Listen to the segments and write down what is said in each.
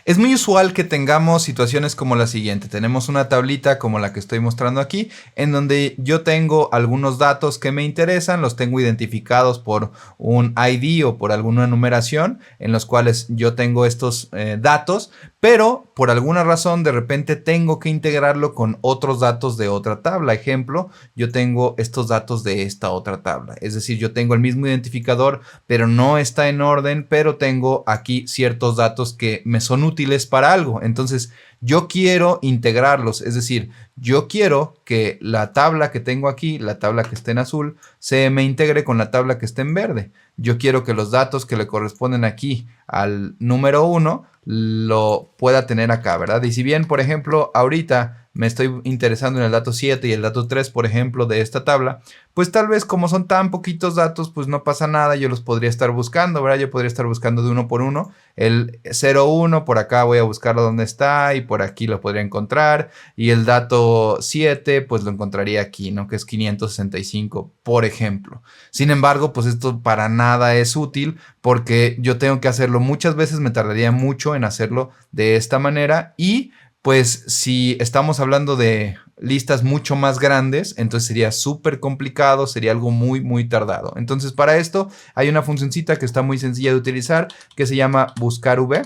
Es muy usual que tengamos situaciones como la siguiente. Tenemos una tablita como la que estoy mostrando aquí, en donde yo tengo algunos datos que me interesan, los tengo identificados por un ID o por alguna numeración, en los cuales yo tengo estos datos, pero por alguna razón de repente tengo que integrarlo con otros datos de otra tabla. Ejemplo, yo tengo estos datos de esta otra tabla. Es decir, yo tengo el mismo identificador, pero no está en orden, pero tengo aquí ciertos datos que me son útiles para algo. Entonces, yo quiero integrarlos, es decir, yo quiero que la tabla que tengo aquí, la tabla que está en azul, se me integre con la tabla que está en verde. Yo quiero que los datos que le corresponden aquí al número 1 lo pueda tener acá, ¿verdad? Y si bien, por ejemplo, ahorita me estoy interesando en el dato 7 y el dato 3, por ejemplo, de esta tabla, pues tal vez como son tan poquitos datos, pues no pasa nada, yo los podría estar buscando, ¿verdad? Yo podría estar buscando de uno por uno. El 01 por acá voy a buscarlo donde está y por aquí lo podría encontrar. Y el dato 7 pues lo encontraría aquí, ¿no? Que es 565, por ejemplo. Sin embargo, pues esto para nada es útil porque yo tengo que hacerlo muchas veces, me tardaría mucho en hacerlo de esta manera y pues si estamos hablando de listas mucho más grandes, entonces sería súper complicado, sería algo muy tardado. Entonces para esto hay una funcioncita que está muy sencilla de utilizar que se llama buscar v.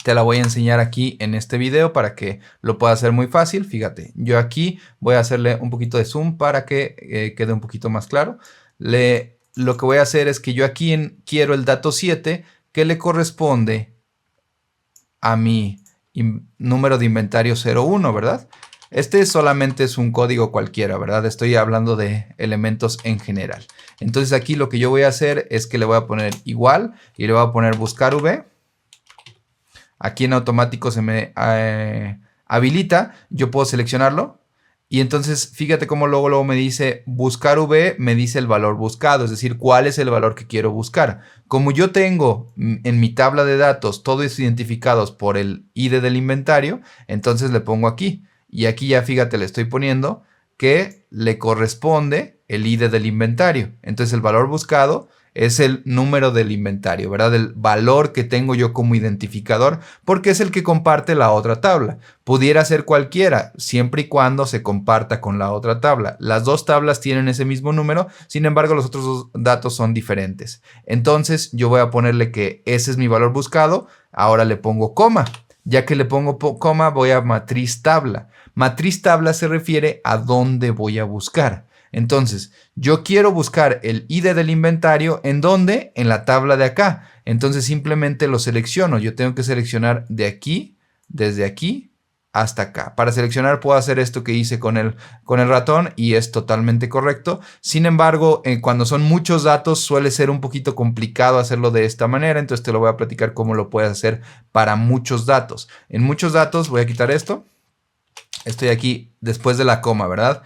Te la voy a enseñar aquí en este video para que lo pueda hacer muy fácil. Fíjate, yo aquí voy a hacerle un poquito de zoom para que quede un poquito más claro. Lo que voy a hacer es que yo aquí quiero el dato 7 que le corresponde a mi número de inventario 01, ¿verdad? Este solamente es un código cualquiera, ¿verdad? Estoy hablando de elementos en general. Entonces aquí lo que yo voy a hacer es que le voy a poner igual y le voy a poner buscar v. Aquí en automático se me habilita, yo puedo seleccionarlo. Y entonces fíjate cómo luego me dice buscar v, me dice el valor buscado, es decir, cuál es el valor que quiero buscar. Como yo tengo en mi tabla de datos todos identificados por el ID del inventario, entonces le pongo aquí. Y aquí ya fíjate, le estoy poniendo que le corresponde el ID del inventario. Entonces el valor buscado es el número del inventario, ¿verdad? El valor que tengo yo como identificador, porque es el que comparte la otra tabla. Pudiera ser cualquiera, siempre y cuando se comparta con la otra tabla. Las dos tablas tienen ese mismo número, sin embargo, los otros dos datos son diferentes. Entonces, yo voy a ponerle que ese es mi valor buscado. Ahora le pongo coma. Ya que le pongo coma, voy a matriz tabla. Matriz tabla se refiere a dónde voy a buscar. Entonces, yo quiero buscar el ID del inventario, ¿en dónde? En la tabla de acá. Entonces, simplemente lo selecciono. Yo tengo que seleccionar de aquí, desde aquí hasta acá. Para seleccionar puedo hacer esto que hice con el ratón y es totalmente correcto. Sin embargo, cuando son muchos datos suele ser un poquito complicado hacerlo de esta manera. Entonces, te lo voy a platicar cómo lo puedes hacer para muchos datos. En muchos datos, voy a quitar esto. Estoy aquí después de la coma, ¿verdad?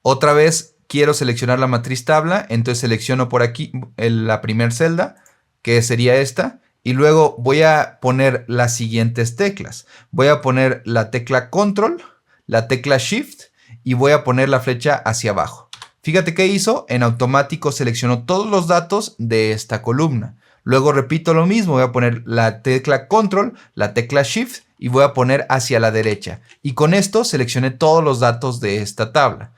Otra vez quiero seleccionar la matriz tabla, entonces selecciono por aquí la primera celda, que sería esta, y luego voy a poner las siguientes teclas. Voy a poner la tecla control, la tecla shift, y voy a poner la flecha hacia abajo. Fíjate qué hizo, en automático seleccionó todos los datos de esta columna. Luego repito lo mismo, voy a poner la tecla control, la tecla shift, y voy a poner hacia la derecha. Y con esto seleccioné todos los datos de esta tabla.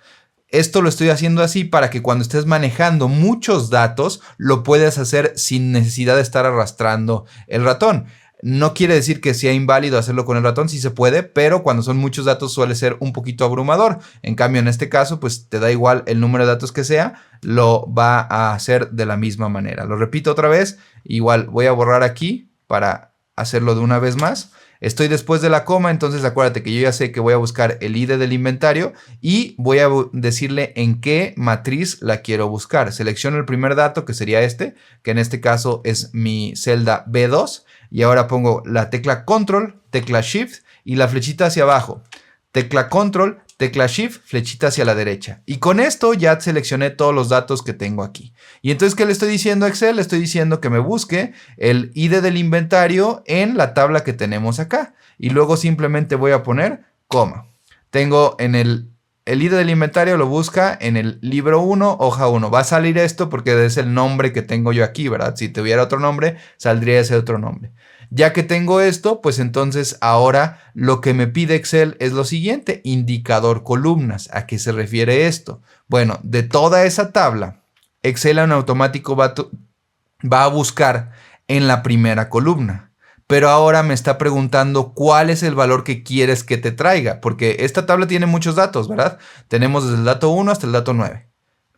Esto lo estoy haciendo así para que cuando estés manejando muchos datos lo puedas hacer sin necesidad de estar arrastrando el ratón. No quiere decir que sea inválido hacerlo con el ratón, sí se puede, pero cuando son muchos datos suele ser un poquito abrumador. En cambio, en este caso, pues te da igual el número de datos que sea, lo va a hacer de la misma manera. Lo repito otra vez, igual voy a borrar aquí para hacerlo de una vez más. Estoy después de la coma, entonces acuérdate que yo ya sé que voy a buscar el ID del inventario y voy a decirle en qué matriz la quiero buscar. Selecciono el primer dato, que sería este, que en este caso es mi celda B2. Y ahora pongo la tecla Control, tecla Shift y la flechita hacia abajo. Tecla Control, tecla Shift, flechita hacia la derecha. Y con esto ya seleccioné todos los datos que tengo aquí. Y entonces, ¿qué le estoy diciendo a Excel? Le estoy diciendo que me busque el ID del inventario en la tabla que tenemos acá. Y luego simplemente voy a poner coma. Tengo en el el ID del inventario lo busca en el libro 1, hoja 1. Va a salir esto porque es el nombre que tengo yo aquí, ¿verdad? Si tuviera otro nombre, saldría ese otro nombre. Ya que tengo esto, pues entonces ahora lo que me pide Excel es lo siguiente, indicador columnas. ¿A qué se refiere esto? Bueno, de toda esa tabla, Excel en automático va a buscar en la primera columna. Pero ahora me está preguntando cuál es el valor que quieres que te traiga, porque esta tabla tiene muchos datos, ¿verdad? Tenemos desde el dato 1 hasta el dato 9.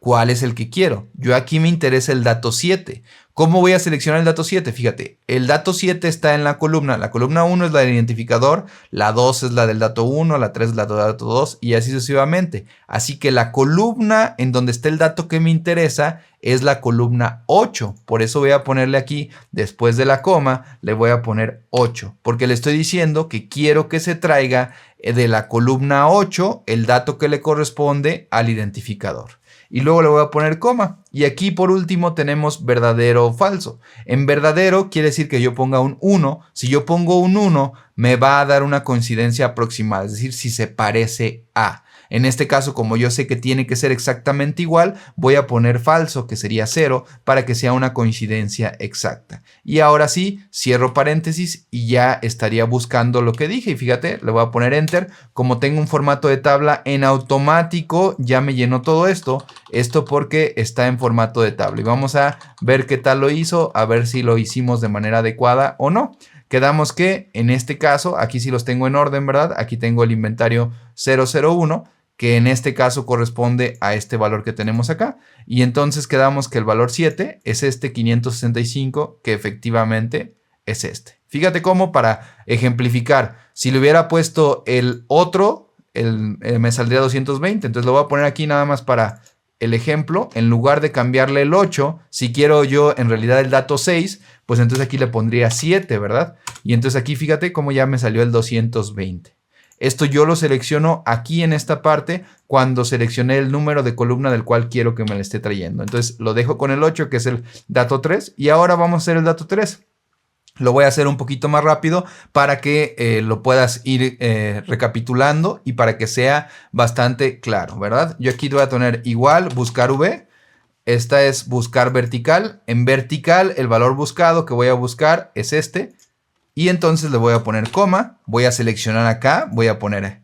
¿Cuál es el que quiero? Yo aquí me interesa el dato 7. ¿Cómo voy a seleccionar el dato 7? Fíjate, el dato 7 está en la columna 1 es la del identificador, la 2 es la del dato 1, la 3 es la del dato 2 y así sucesivamente. Así que la columna en donde está el dato que me interesa es la columna 8. Por eso voy a ponerle aquí, después de la coma, le voy a poner 8. Porque le estoy diciendo que quiero que se traiga de la columna 8 el dato que le corresponde al identificador. Y luego le voy a poner coma. Y aquí por último tenemos verdadero o falso. En verdadero quiere decir que yo ponga un 1. Si yo pongo un 1 me va a dar una coincidencia aproximada. Es decir, si se parece a. En este caso, como yo sé que tiene que ser exactamente igual, voy a poner falso, que sería 0, para que sea una coincidencia exacta. Y ahora sí, cierro paréntesis y ya estaría buscando lo que dije. Y fíjate, le voy a poner Enter. Como tengo un formato de tabla, en automático ya me llenó todo esto. Esto porque está en formato de tabla. Y vamos a ver qué tal lo hizo, a ver si lo hicimos de manera adecuada o no. Quedamos que en este caso, aquí sí los tengo en orden, ¿verdad? Aquí tengo el inventario 001, que en este caso corresponde a este valor que tenemos acá. Y entonces quedamos que el valor 7 es este 565, que efectivamente es este. Fíjate cómo, para ejemplificar, si le hubiera puesto el otro, me saldría 220. Entonces lo voy a poner aquí nada más para el ejemplo. En lugar de cambiarle el 8, si quiero yo en realidad el dato 6, pues entonces aquí le pondría 7, ¿verdad? Y entonces aquí fíjate cómo ya me salió el 220. Esto yo lo selecciono aquí en esta parte cuando seleccioné el número de columna del cual quiero que me lo esté trayendo. Entonces lo dejo con el 8, que es el dato 3. Y ahora vamos a hacer el dato 3. Lo voy a hacer un poquito más rápido para que lo puedas ir recapitulando y para que sea bastante claro, ¿verdad? Yo aquí voy a tener igual, buscar V. Esta es buscar vertical. En vertical el valor buscado que voy a buscar es este. Y entonces le voy a poner coma. Voy a seleccionar acá. Voy a poner,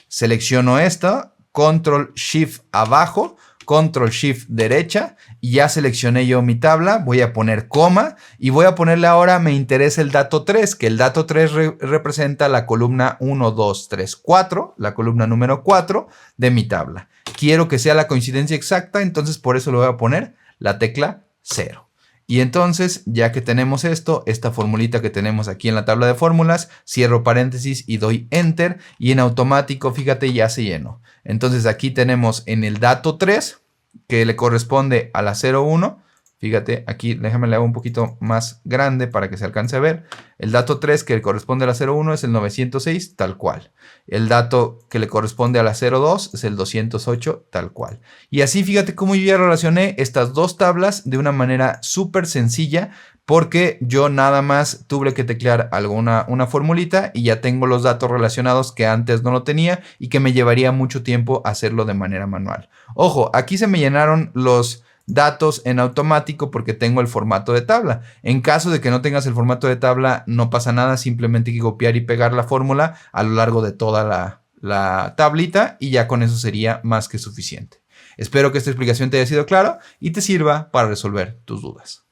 selecciono esto. Control Shift abajo. Control Shift derecha. Y ya seleccioné yo mi tabla. Voy a poner coma. Y voy a ponerle ahora, me interesa el dato 3. Que el dato 3 representa la columna 1, 2, 3, 4. La columna número 4 de mi tabla. Quiero que sea la coincidencia exacta. Entonces por eso le voy a poner la tecla 0. Y entonces, ya que tenemos esto, esta formulita que tenemos aquí en la tabla de fórmulas, cierro paréntesis y doy Enter. Y en automático, fíjate, ya se llenó. Entonces aquí tenemos en el dato 3, que le corresponde a la 01. Fíjate, aquí déjame le hago un poquito más grande para que se alcance a ver. El dato 3 que le corresponde a la 01 es el 906, tal cual. El dato que le corresponde a la 02 es el 208, tal cual. Y así fíjate cómo yo ya relacioné estas dos tablas de una manera súper sencilla, porque yo nada más tuve que teclear una formulita y ya tengo los datos relacionados que antes no lo tenía y que me llevaría mucho tiempo hacerlo de manera manual. Ojo, aquí se me llenaron los datos en automático porque tengo el formato de tabla. En caso de que no tengas el formato de tabla, no pasa nada, simplemente hay que copiar y pegar la fórmula a lo largo de toda la tablita y ya con eso sería más que suficiente. Espero que esta explicación te haya sido clara y te sirva para resolver tus dudas.